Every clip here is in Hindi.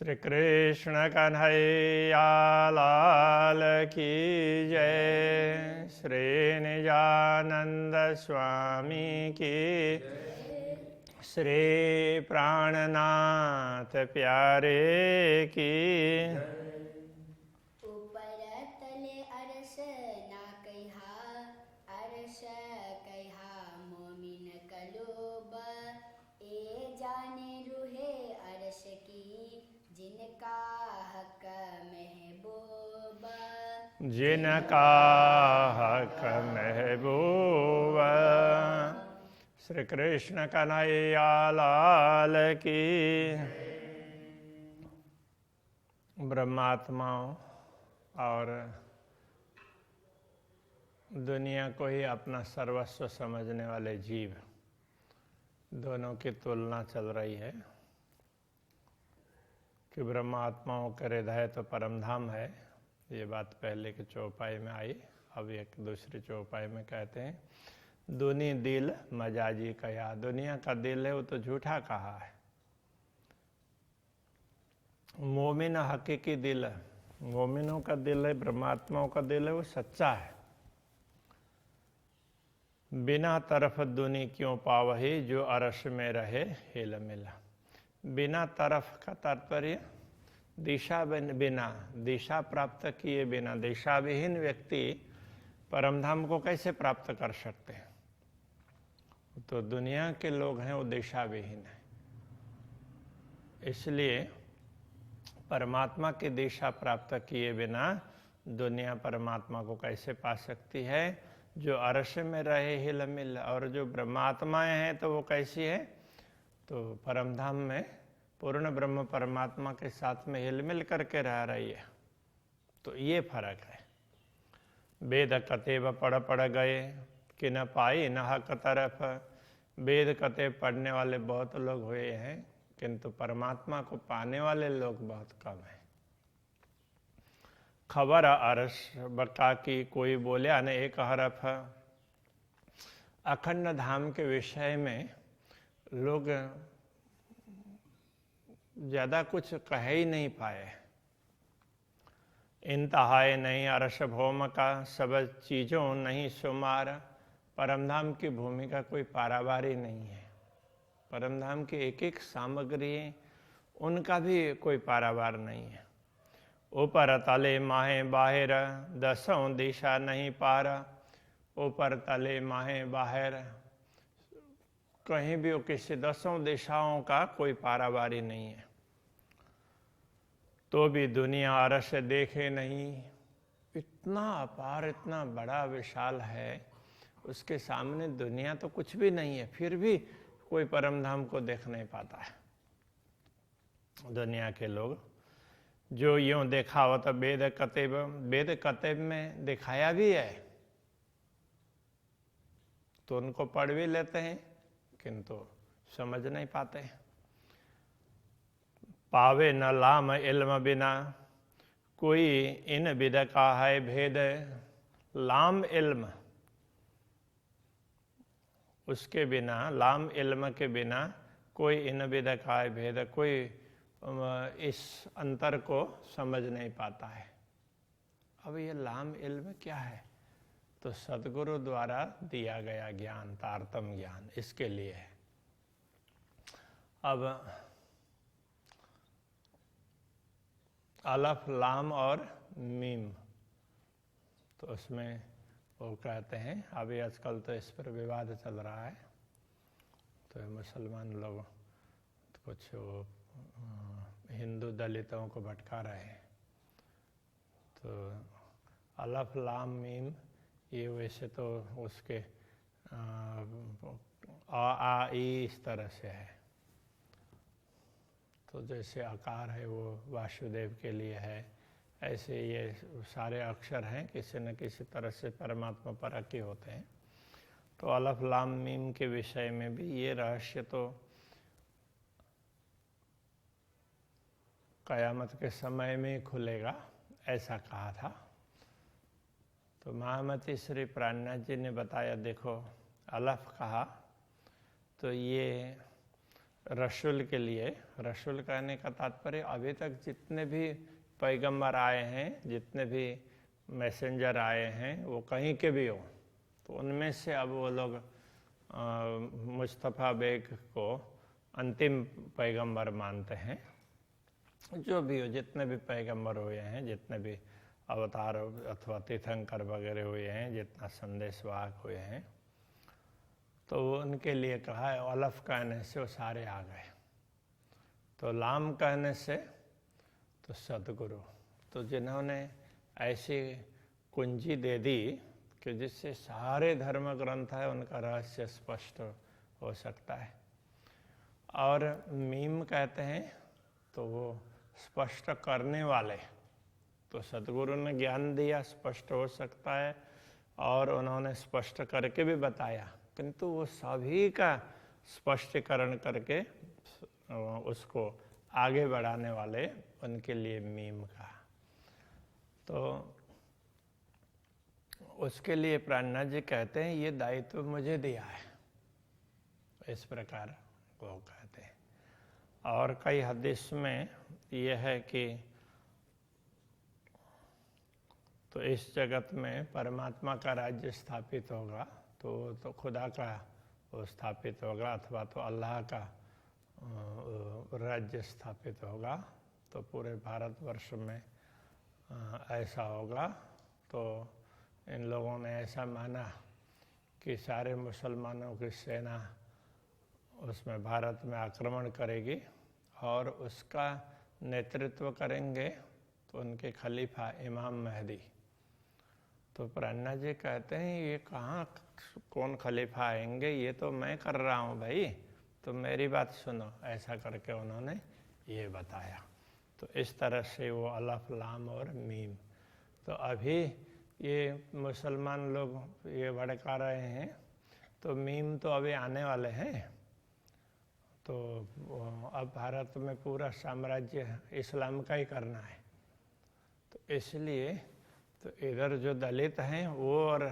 श्री कृष्ण कन्हैया लाल की जय। श्री निजानंद स्वामी की, श्री प्राणनाथ प्यारे की। ऊपर तले अरस ना कहा, अरस कहा मोमिन कलोब। ए जाने रूहे अरस की, जिनका हक महबूब। जिनका हक महबूब। श्री कृष्ण कन्हैया लाल की। ब्रह्मात्माओं और दुनिया को ही अपना सर्वस्व समझने वाले जीव, दोनों की तुलना चल रही है कि ब्रह्मात्माओं के हृदय तो परमधाम है। ये बात पहले के चौपाई में आई। अब एक दूसरी चौपाई में कहते हैं दुनी दिल मजाजी कया। दुनिया का दिल है वो तो झूठा कहा है। मोमिन हकीकी दिल है, मोमिनों का दिल है, ब्रह्मात्माओं का दिल है, वो सच्चा है। बिना तरफ दुनी क्यों पावही, जो अरश में रहे हिल मिला। बिना तरफ का तात्पर्य दिशा बिना, दिशा प्राप्त किए बिना, दिशा विहीन व्यक्ति परमधाम को कैसे प्राप्त कर सकते हैं। तो दुनिया के लोग हैं वो दिशा विहीन है, इसलिए परमात्मा की दिशा प्राप्त किए बिना दुनिया परमात्मा को कैसे पा सकती है। जो अर्श में रहे हिल मिल, और जो ब्रह्मात्माएं हैं तो वो कैसी है, तो परमधाम में पूर्ण ब्रह्म परमात्मा के साथ में हिल मिल करके रह रही है। तो ये फर्क है। वेद कतेब पढ़ गए कि न पाई न हक तरफ। वेद कते पढ़ने वाले बहुत लोग हुए हैं, किंतु परमात्मा को पाने वाले लोग बहुत कम हैं। खबर अर्श बका की कोई बोले न एक हरफ। अखंड धाम के विषय में लोग ज्यादा कुछ कह ही नहीं पाए। इंतहाए नहीं अर्श भौम का, सब चीजों नहीं शुमार। परमधाम की भूमि का कोई पारावारी नहीं है। परमधाम की एक एक सामग्री, उनका भी कोई पारावार नहीं है। ऊपर तले माहे बाहर, दसों दिशा नहीं पार। ऊपर तले माहे बाहर, कहीं भी वो किसी दसों दिशाओं का कोई पारावारी नहीं है। तो भी दुनिया अरश देखे नहीं। इतना अपार, इतना बड़ा विशाल है, उसके सामने दुनिया तो कुछ भी नहीं है, फिर भी कोई परमधाम को देख नहीं पाता है। दुनिया के लोग जो यूं देखावत वेद कतेब, वेद कतेब में दिखाया भी है तो उनको पढ़ भी लेते हैं, किंतु समझ नहीं पाते हैं। पावे न लाम इल्म बिना, कोई इन विद का है भेद। लाम इल्म, उसके बिना, लाम इल्म के बिना कोई इन विद का है भेद, कोई इस अंतर को समझ नहीं पाता है। अब ये लाम इल्म क्या है, तो सदगुरु द्वारा दिया गया ज्ञान, तारतम ज्ञान, इसके लिए है। अब अलफ लाम और मीम, तो उसमें वो कहते हैं, अभी आजकल तो इस पर विवाद चल रहा है, तो मुसलमान लोग कुछ हिंदू दलितों को भटका रहे हैं। तो अलफ लाम मीम ये वैसे तो उसके आ ई इस तरह से है। तो जैसे आकार है वो वासुदेव के लिए है, ऐसे ये सारे अक्षर हैं किसी न किसी तरह से परमात्मा परक ही होते हैं। तो अलफ लाम मीम के विषय में भी ये रहस्य तो कयामत के समय में खुलेगा, ऐसा कहा था। तो महामती श्री प्राणनाथ जी ने बताया, देखो अलफ कहा तो ये रसूल के लिए, रसूल कहने का तात्पर्य अभी तक जितने भी पैगंबर आए हैं, जितने भी मैसेंजर आए हैं, वो कहीं के भी हो, तो उनमें से अब वो लोग मुस्तफ़ा बेग को अंतिम पैगंबर मानते हैं। जो भी हो, जितने भी पैगंबर हुए हैं, जितने भी अवतार अथवा तीर्थंकर वगैरह हुए हैं, जितना संदेशवाहक हुए हैं, तो उनके लिए कहा है अलफ कहने से वो सारे आ गए, तो लाम कहने से तो सदगुरु। तो जिन्होंने ऐसी कुंजी दे दी कि जिससे सारे धर्म ग्रंथ है उनका रहस्य स्पष्ट हो सकता है। और मीम कहते हैं तो वो स्पष्ट करने वाले, तो सदगुरु ने ज्ञान दिया, स्पष्ट हो सकता है, और उन्होंने स्पष्ट करके भी बताया, किंतु वो सभी का स्पष्टीकरण करके उसको आगे बढ़ाने वाले, उनके लिए मीम का। तो उसके लिए प्राणनाथ जी कहते हैं ये दायित्व मुझे दिया है, इस प्रकार वो कहते हैं। और कई हदीस में यह है कि तो इस जगत में परमात्मा का राज्य स्थापित होगा, तो खुदा का वो स्थापित होगा, अथवा तो अल्लाह का राज्य स्थापित होगा, तो पूरे भारतवर्ष में ऐसा होगा। तो इन लोगों ने ऐसा माना कि सारे मुसलमानों की सेना उसमें भारत में आक्रमण करेगी और उसका नेतृत्व करेंगे तो उनके खलीफा इमाम महदी। तो प्राणनाथ जी कहते हैं ये कहाँ कौन खलीफा आएंगे, ये तो मैं कर रहा हूँ भाई, तो मेरी बात सुनो, ऐसा करके उन्होंने ये बताया। तो इस तरह से वो अलफ लाम और मीम। तो अभी ये मुसलमान लोग ये भड़का रहे हैं, तो मीम तो अभी आने वाले हैं। तो अब भारत में पूरा साम्राज्य इस्लाम का ही करना है, तो इसलिए तो इधर जो दलित हैं वो और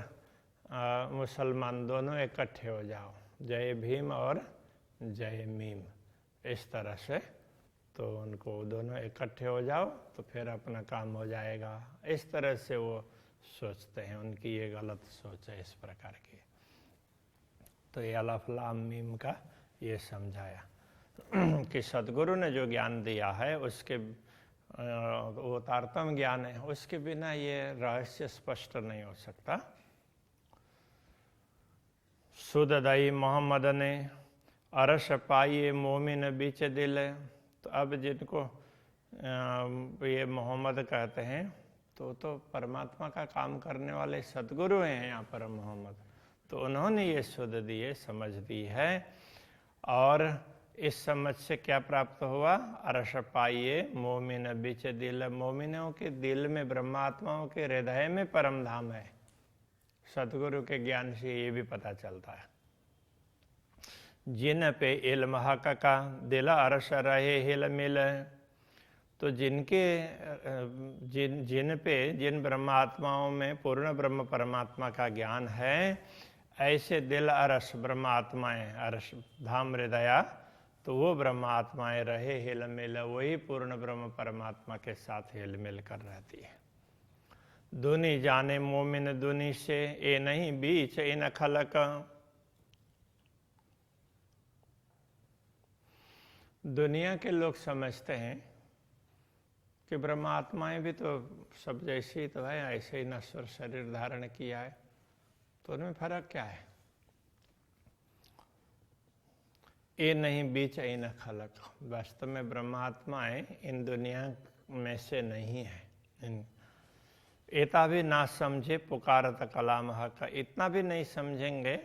मुसलमान दोनों इकट्ठे हो जाओ, जय भीम और जय मीम, इस तरह से। तो उनको दोनों इकट्ठे हो जाओ तो फिर अपना काम हो जाएगा, इस तरह से वो सोचते हैं। उनकी ये गलत सोच है इस प्रकार की। तो ये अलफ लाम मीम का ये समझाया कि सदगुरु ने जो ज्ञान दिया है उसके वो तारतम ज्ञान है, उसके बिना ये रहस्य स्पष्ट नहीं हो सकता। सुददाई मोहम्मद ने अरश पाइए मोमिन बीच दिल। तो अब जिनको ये मोहम्मद कहते हैं तो परमात्मा का काम करने वाले सदगुरु हैं यहाँ पर मोहम्मद। तो उन्होंने ये सुध दिए, समझ दी है, और इस समझ से क्या प्राप्त हुआ? अरश पाइए मोमिन बीच दिल। मोमिनों के दिल में, ब्रह्मात्माओं के हृदय में परम धाम है। सदगुरु के ज्ञान से ये भी पता चलता है। जिन पे इल्म हक का दिल अरश रहे हिल मिल। तो जिन ब्रह्मात्माओं में पूर्ण ब्रह्म परमात्मा का ज्ञान है, ऐसे दिल अरश ब्रह्मात्माएं, अरश धाम हृदया, तो वो ब्रह्मात्माएं रहे हिल मिल, वही पूर्ण ब्रह्म परमात्मा के साथ हिल मिल कर रहती है। दुनी जाने मोमिन दुनी से, ए नहीं बीच इन खलक। दुनिया के लोग समझते हैं कि ब्रह्मात्माएं भी तो सब जैसी तो है, ऐसे ही नश्वर शरीर धारण किया है, तो उनमें फर्क क्या है? ये नहीं बीच इन खलक। वास्तव में ब्रह्मात्माएं इन दुनिया में से नहीं है। इतना भी ना समझे पुकारत कलाम हक। इतना भी नहीं समझेंगे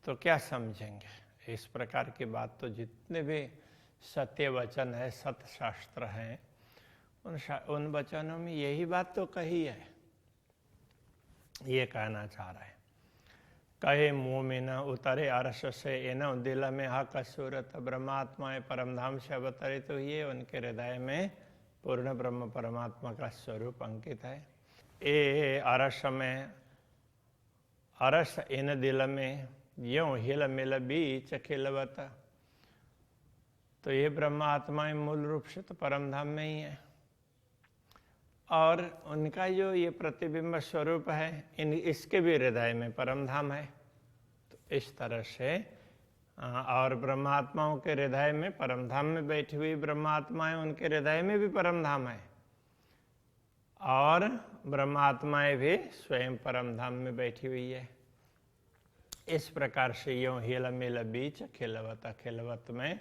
तो क्या समझेंगे? इस प्रकार की बात तो जितने भी सत्य वचन है, सत्य शास्त्र हैं, उन वचनों में यही बात तो कही है। ये कहना चाह रहा है। कहे मोमिन उतरे अरश से एनो दिल में हक सूरत। ब्रह्मात्माएं परमधाम से अवतरित हुई है, उनके हृदय में पूर्ण ब्रह्म परमात्मा का स्वरूप अंकित है। ए अरश में, अरश इन दिल में, यूं हिल मिल बीच खिलवत। तो ये ब्रह्मात्माएं मूल रूप से तो परम धाम में ही है, और उनका जो ये प्रतिबिंब स्वरूप है इसके भी हृदय में परम धाम है। तो इस तरह से और ब्रह्मात्माओं के हृदय में परम धाम में बैठी हुई ब्रह्मात्माएं, उनके हृदय में भी परम धाम है, और ब्रह्मात्माएं भी स्वयं परम धाम में बैठी हुई है। इस प्रकार से यूं हिल मिल बीच खिलवत खिलवत में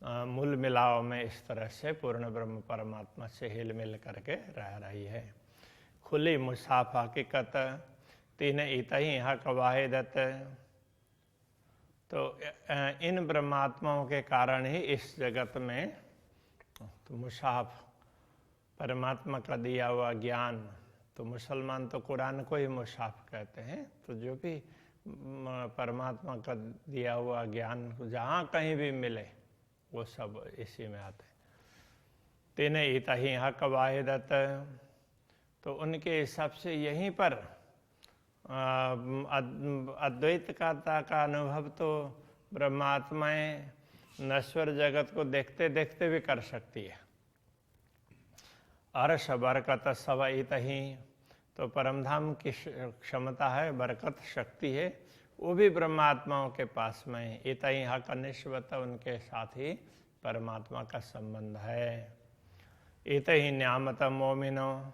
मूल मिलाव में इस तरह से पूर्ण ब्रह्म परमात्मा से हिल मिल करके रह रही है। खुली मुसाफ हकीकत तीन इतही हक वाहिदत। तो इन ब्रह्मात्माओं के कारण ही इस जगत में तो मुसाफ परमात्मा का दिया हुआ ज्ञान, तो मुसलमान तो कुरान को ही मुसाफ कहते हैं। तो जो भी परमात्मा का दिया हुआ ज्ञान जहाँ कहीं भी मिले वो सब इसी में आते हैं। तीन इतही हक वाहिदत। तो उनके हिसाब से यहीं पर अद्वैत का अनुभव तो ब्रह्मात्माएं नश्वर जगत को देखते देखते भी कर सकती है। अर्श बरकत सव इतही। तो परमधाम की क्षमता है, बरकत शक्ति है, वो भी ब्रह्मात्माओं के पास में। इतही हक निश्वत, उनके साथ ही परमात्मा का संबंध है। इतही न्यामत मोमिनो,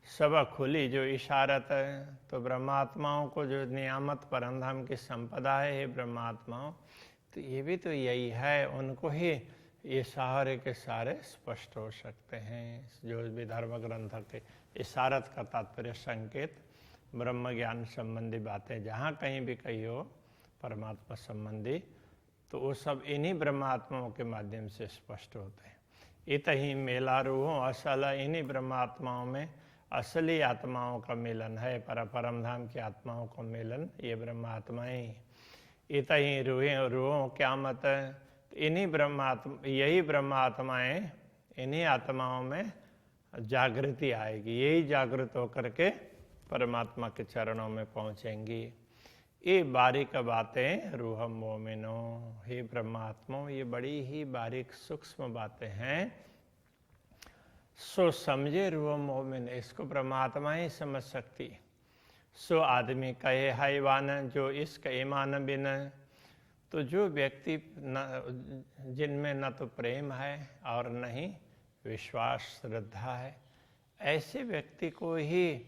सब खुली जो इशारत है। तो ब्रह्मात्माओं को जो नियामत परमधाम की संपदा है, ये ब्रह्मात्माओं, तो ये भी तो यही है, उनको ही ये सारे के सारे स्पष्ट हो सकते हैं। जो भी धर्म ग्रंथ के इशारत का तात्पर्य संकेत, ब्रह्म ज्ञान संबंधी बातें जहाँ कहीं भी कही हो परमात्मा संबंधी, तो वो सब इन्हीं ब्रह्मात्माओं के माध्यम से स्पष्ट होते हैं। इतही मेला रूहों असल, इन्हीं ब्रह्मात्माओं में असली आत्माओं का मिलन है, परमधाम की आत्माओं का मिलन ये ब्रह्मात्माएं। इतही रूहों क्या मत, इन्हीं ब्रह्मात्मा, यही ब्रह्मात्माएं, इन्हीं आत्माओं में जागृति आएगी, यही जागृत होकर के परमात्मा के चरणों में पहुंचेंगी। ये बारीक बातें रूह मोमिनो, हे ब्रह्मात्माओं, ये बड़ी ही बारीक सूक्ष्म बातें हैं। सो समझे रूह मोमिन, इसको परमात्मा ही समझ सकती। सो आदमी कहे हैवान, जो इसका ईमान बिन। तो जो व्यक्ति जिनमें न तो प्रेम है और न ही विश्वास श्रद्धा है, ऐसे व्यक्ति को ही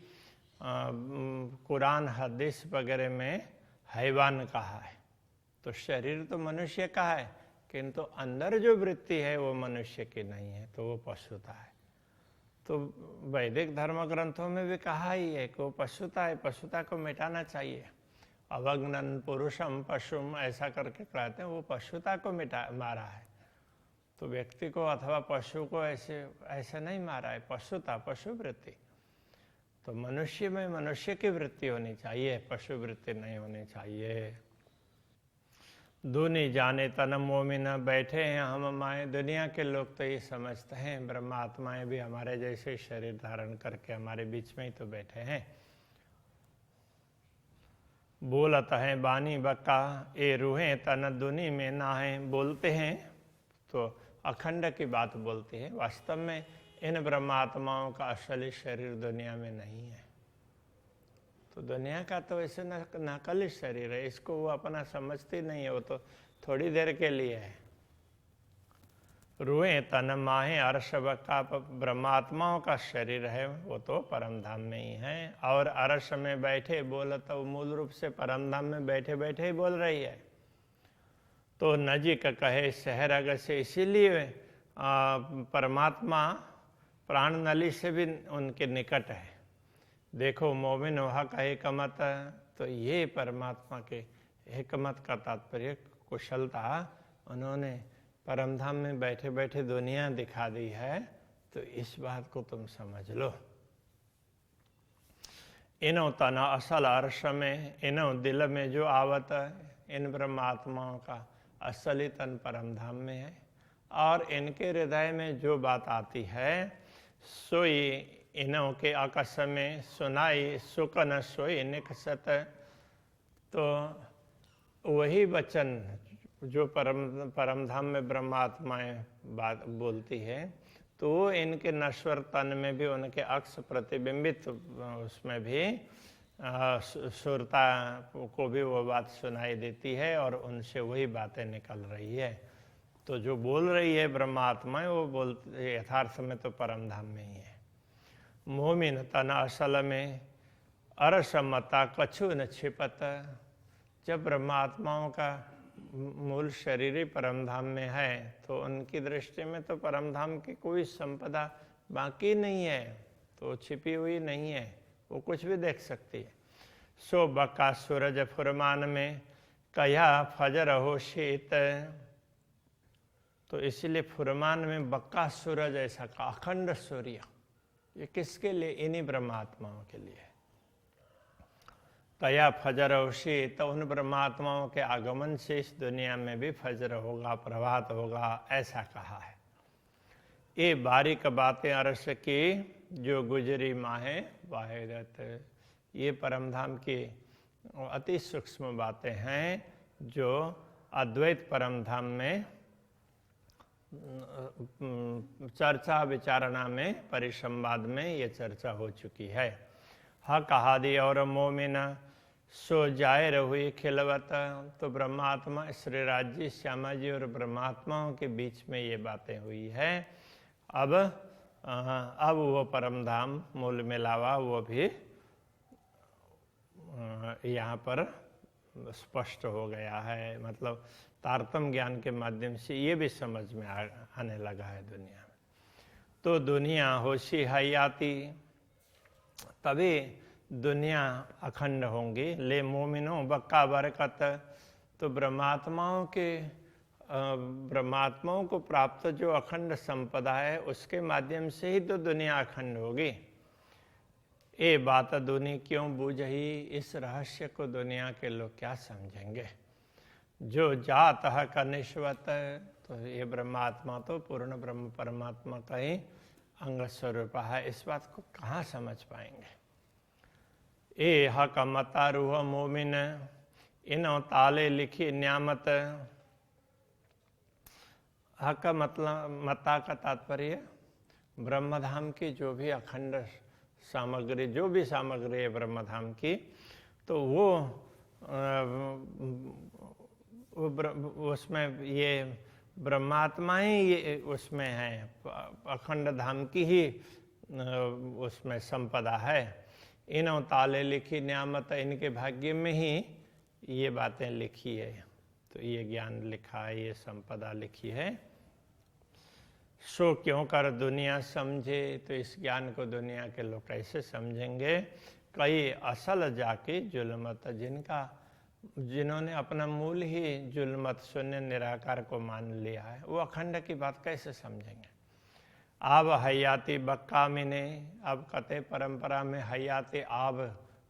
कुरान हदीस वगैरह में हैवान कहा है। तो शरीर तो मनुष्य का है, किंतु अंदर जो वृत्ति है वो मनुष्य की नहीं है, तो वो पशुता है। तो वैदिक धर्म ग्रंथों में भी कहा ही है कि वो पशुता है, पशुता को मिटाना चाहिए। अवग्नन पुरुषम पशुम, ऐसा करके कहते हैं, वो पशुता को मारा है। तो व्यक्ति को अथवा पशु को ऐसे नहीं मारा है, पशुता, पशु वृत्ति। तो मनुष्य में मनुष्य की वृत्ति होनी चाहिए, पशु वृत्ति नहीं होनी चाहिए। दूनी जाने तन मोमिन, बैठे हैं हम माए। दुनिया के लोग तो ये समझते हैं ब्रह्मात्माएं भी हमारे जैसे शरीर धारण करके हमारे बीच में ही तो बैठे हैं। बोलत हैं बानी बक्का, ए रूहें तन दुनी में ना है। बोलते हैं तो अखंड की बात बोलती है। वास्तव में इन ब्रह्मात्माओं का असली शरीर दुनिया में नहीं है। तो दुनिया का तो ऐसे नकली शरीर है, इसको वो अपना समझती नहीं है, वो तो थोड़ी देर के लिए है। रूहें तन माहे अर्श बक्का, ब्रह्मात्माओं का शरीर है वो तो परमधाम में ही है। और अर्श में बैठे बोल, तो मूल रूप से परमधाम में बैठे बैठे ही बोल रही है। तो नजीक कहे शहरग से, इसीलिए परमात्मा प्राण नली से भी उनके निकट है। देखो मोमिन हक हिकमत, तो ये परमात्मा के हिकमत का तात्पर्य कुशलता, उन्होंने परमधाम में बैठे बैठे दुनिया दिखा दी है। तो इस बात को तुम समझ लो। इनो तना असल अर्श में, इनो दिल में जो आवत, इन ब्रह्मात्माओं का असली तन परमधाम में है। और इनके हृदय में जो बात आती है, सोई इनों के आकाश में सुनाई, सुख न सोई निकसत। तो वही वचन जो परम धाम में ब्रह्मात्माएं बात बोलती है, तो इनके नश्वर तन में भी उनके अक्ष प्रतिबिंबित उसमें भी सुरता को भी वो बात सुनाई देती है और उनसे वही बातें निकल रही है। तो जो बोल रही है ब्रह्मात्माएं, वो बोलते यथार्थ में तो परम धाम में ही है। मोमिन तन असल में अरसमता कछु न छिपत। जब ब्रह्मात्माओं का मूल शरीर ही परम धाम में है, तो उनकी दृष्टि में तो परम धाम की कोई संपदा बाकी नहीं है, तो छिपी हुई नहीं है, वो कुछ भी देख सकती है। सो बका सूरज फुरमान में कया फजर हो शीत। तो इसीलिए फुरमान में बक्का सूरज ऐसा का अखंड सूर्य, ये किसके लिए? इन्हीं ब्रह्मात्माओं के लिए। कया फजर होशी, तो उन ब्रह्मात्माओं के आगमन से इस दुनिया में भी फजर होगा, प्रभात होगा, ऐसा कहा है। ये बारीक बातें अरस की जो गुजरी माहे वाहिरत। ये परमधाम की अति सूक्ष्म बातें हैं जो अद्वैत परमधाम में चर्चा विचारणा में, परिसंवाद में ये चर्चा हो चुकी है। हक हादि और मोमिन सो जाहिर हुई खिलवत। तो ब्रह्मात्मा श्री राज्य श्यामा जी और ब्रह्मात्माओं के बीच में ये बातें हुई है। अब वो परमधाम मूल मिलावा वो भी यहाँ पर स्पष्ट हो गया है। मतलब तारतम ज्ञान के माध्यम से ये भी समझ में आने लगा है दुनिया में। तो दुनिया होशी हयाती, तभी दुनिया अखंड होंगी। ले मोमिनो बक्का बरकत। तो ब्रह्मात्माओं को प्राप्त जो अखंड संपदा है, उसके माध्यम से ही तो दुनिया अखंड होगी। ये बात दुनिया क्यों बूझही, इस रहस्य को दुनिया के लोग क्या समझेंगे। जो जात है कनिष्वत, तो ये ब्रह्मात्मा तो पूर्ण ब्रह्म परमात्मा का ही अंग स्वरूप है, इस बात को कहाँ समझ पाएंगे। ए हक मता रूह मोमिन, इनो ताले लिखी न्यामत। हक मतलब मता का तात्पर्य ब्रह्मधाम की जो भी अखंड सामग्री, जो भी सामग्री है ब्रह्मधाम की, तो वो उसमें ये ब्रह्मात्मा ही ये उसमें है, अखंड धाम की ही उसमें संपदा है। इन्हों ताले लिखी न्यामत, इनके भाग्य में ही ये बातें लिखी है, तो ये ज्ञान लिखा है, ये संपदा लिखी है। सो क्यों कर दुनिया समझे, तो इस ज्ञान को दुनिया के लोग कैसे समझेंगे। कई असल जाके जुल्मत, जिन्होंने अपना मूल ही जुल्मत शून्य निराकार को मान लिया है, वो अखंड की बात कैसे समझेंगे। आब हयाती बक्का मिने, अब कते परंपरा में हयाती आब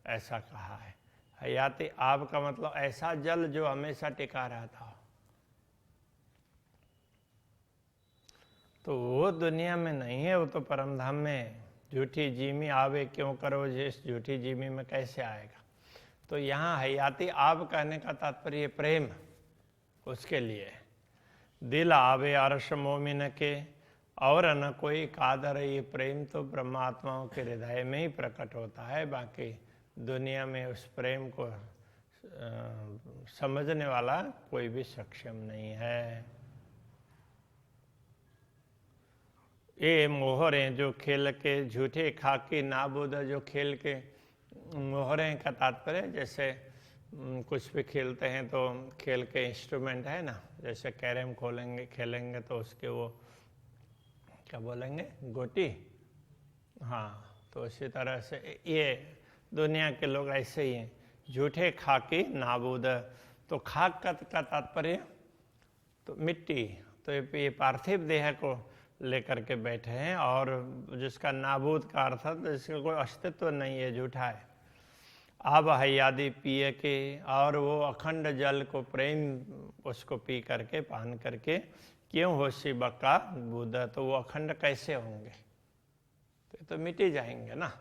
ऐसा कहा है। हयाती आब का मतलब ऐसा जल जो हमेशा टिका रहता हो। तो वो दुनिया में नहीं है, वो तो परमधाम में। झूठी जीमी आवे क्यों करो, जिस झूठी जीमी में कैसे आएगा। तो यहाँ हयाती आब कहने का तात्पर्य प्रेम, उसके लिए। दिल आवे अर्श मोमिन के, और न कोई कादर। ये प्रेम तो ब्रह्मात्माओं के हृदय में ही प्रकट होता है, बाकी दुनिया में उस प्रेम को समझने वाला कोई भी सक्षम नहीं है। ये मोहरे जो खेल के झूठे खाकी नाबूद, जो खेल के मोहरे का तात्पर्य जैसे कुछ भी खेलते हैं तो खेल के इंस्ट्रूमेंट है ना, जैसे कैरम खेलेंगे तो उसके वो क्या बोलेंगे, गोटी। हाँ, तो इसी तरह से ये दुनिया के लोग ऐसे ही हैं, झूठे खाकी नाबूद। तो खाक का तात्पर्य तो मिट्टी, तो ये पार्थिव देह को लेकर के बैठे हैं, और जिसका नाबूद का अर्थ है जिसका कोई अस्तित्व नहीं है, झूठा है। आब हयादी पिए के, और वो अखंड जल को प्रेम उसको पी करके, पान करके, क्यों होशी बक्का बुध, तो वो अखंड कैसे होंगे, तो मिट ही जाएंगे ना।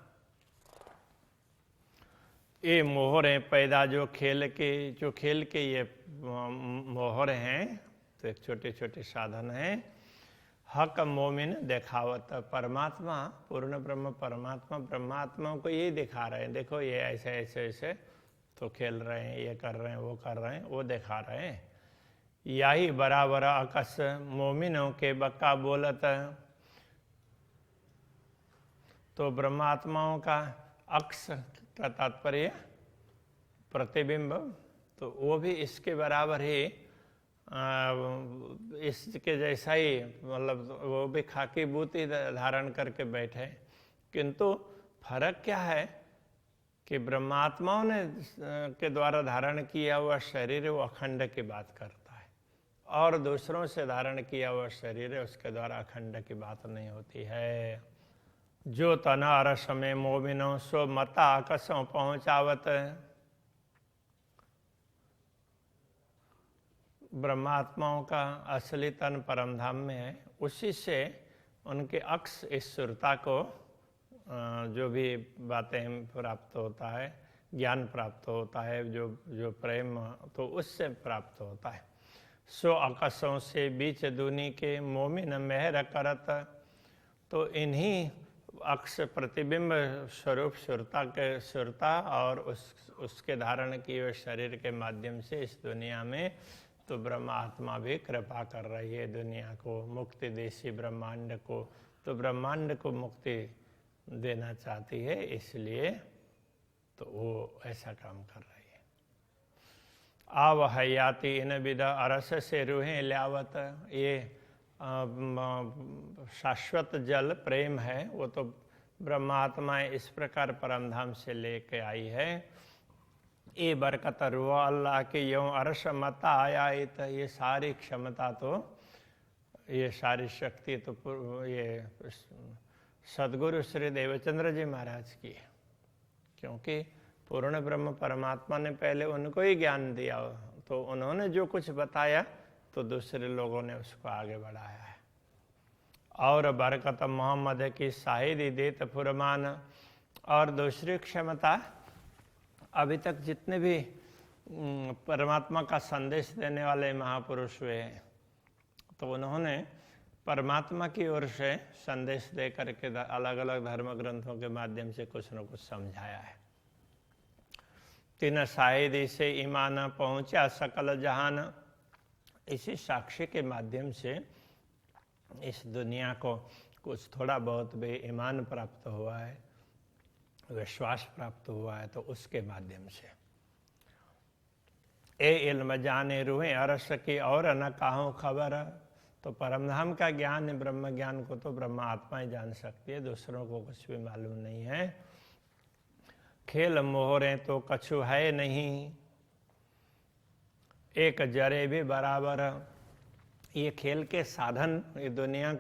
ये मोहरें पैदा जो खेल के ये मोहर हैं, तो एक छोटे छोटे साधन हैं। हक मोमिन देखावत, परमात्मा पूर्ण ब्रह्म परमात्मा ब्रह्मात्माओं को ये दिखा रहे हैं, देखो ये ऐसे ऐसे ऐसे तो खेल रहे हैं, ये कर रहे हैं, वो कर रहे हैं, वो दिखा रहे हैं। यही बराबर अकस मोमिनों के बक्का बोलत, तो ब्रह्मात्माओं का अक्स का तात्पर्य प्रतिबिंब, तो वो भी इसके बराबर ही इसके जैसा ही, मतलब वो भी खाकी बूती धारण करके बैठे। किंतु फर्क क्या है कि ब्रह्मात्माओं ने के द्वारा धारण किया हुआ शरीर वो अखंड की बात करता है, और दूसरों से धारण किया हुआ शरीर उसके द्वारा अखंड की बात नहीं होती है। जो तना अरस में मोमिनो सो मता आकसों पहुँचावत, ब्रह्मात्माओं का असली तन परमधाम में है, उसी से उनके अक्स इस सुरता को जो भी बातें प्राप्त होता है, ज्ञान प्राप्त होता है, जो प्रेम, तो उससे प्राप्त होता है। सो आकाशों से बीच दूनी के मोमिन मेहर करत, तो इन्हीं अक्ष प्रतिबिंब स्वरूप सुरता और उसके धारण किए हुए शरीर के माध्यम से इस दुनिया में तो ब्रह्मात्मा भी कृपा कर रही है दुनिया को, मुक्ति देशी ब्रह्मांड को, तो ब्रह्मांड को मुक्ति देना चाहती है, इसलिए तो वो ऐसा काम कर रही है। आव हयाति इन विदा अरस से रूहें ल्यावत, ये शाश्वत जल प्रेम है, वो तो ब्रह्मात्माएं इस प्रकार परमधाम से लेके आई है। ये बरकत रुआ अल्लाह के यों अरश मता आया, ये सारी क्षमता तो, ये सारी शक्ति तो ये सदगुरु श्री देवचंद्र जी महाराज की है, क्योंकि पूर्ण ब्रह्म परमात्मा ने पहले उनको ही ज्ञान दिया, तो उन्होंने जो कुछ बताया तो दूसरे लोगों ने उसको आगे बढ़ाया है। और बरकत मोहम्मद की शाहिदी देत फुरमान, और दूसरी क्षमता अभी तक जितने भी परमात्मा का संदेश देने वाले महापुरुष हुए हैं, तो उन्होंने परमात्मा की ओर से संदेश दे करके अलग अलग धर्म ग्रंथों के माध्यम से कुछ न कुछ समझाया है। तीन शाहिदी से ईमान पहुँचा सकल जहान, इसी साक्षी के माध्यम से इस दुनिया को कुछ थोड़ा बहुत भी ईमान प्राप्त हुआ है, विश्वास प्राप्त हुआ है, तो उसके माध्यम से ए इल्म जाने रूहें अरस की और न काहूँ खबर, तो परमधाम का ज्ञान, ब्रह्म ज्ञान को तो ब्रह्मा आत्मा ही जान सकती है, दूसरों को कुछ भी मालूम नहीं है। खेल मोहरें तो कछु है नहीं, एक जरे भी बराबर, ये खेल के साधन, ये दुनिया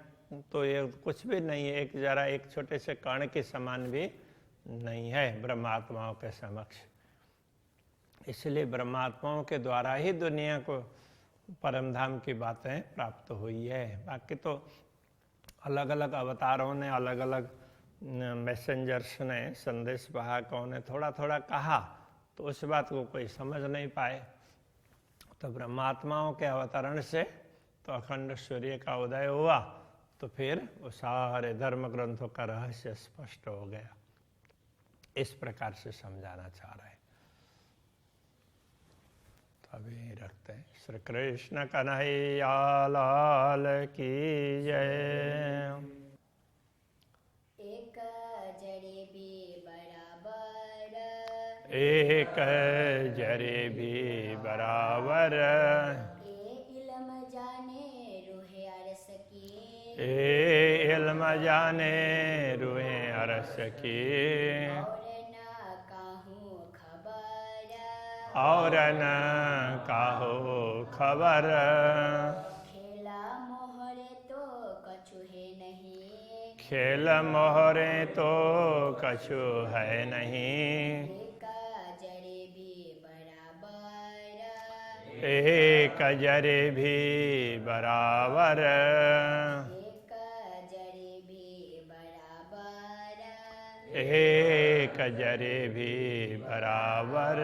तो ये कुछ भी नहीं है, एक जरा एक छोटे से कण के समान भी नहीं है ब्रह्मात्माओं के समक्ष। इसलिए ब्रह्मात्माओं के द्वारा ही दुनिया को परमधाम की बातें प्राप्त हुई है। बाकी तो अलग अलग अवतारों ने, अलग अलग मैसेंजर्स ने, संदेश वाहकों ने थोड़ा थोड़ा कहा, तो उस बात को कोई समझ नहीं पाए। तो ब्रह्मात्माओं के अवतरण से तो अखंड सूर्य का उदय हुआ, तो फिर वो सारे धर्म ग्रंथों का रहस्य स्पष्ट हो गया। इस प्रकार से समझाना चाह रहे हैं। तो अभी रखते हैं। श्री कृष्ण कन्हैया लाल की जय। एक जरे भी बराबर, एक जरे भी बराबर, इल्म जाने रूहे अरस की, ए इल्म जाने रूहें अरस की, और न काहो खबर, खेला मोहरे तो कछु है नहीं, खेल मोहरे तो कछु है नहीं, एक जरे भी बराबर, एक जरे भी बराबर, एक जरे भी बराबर, एक जरे भी बराबर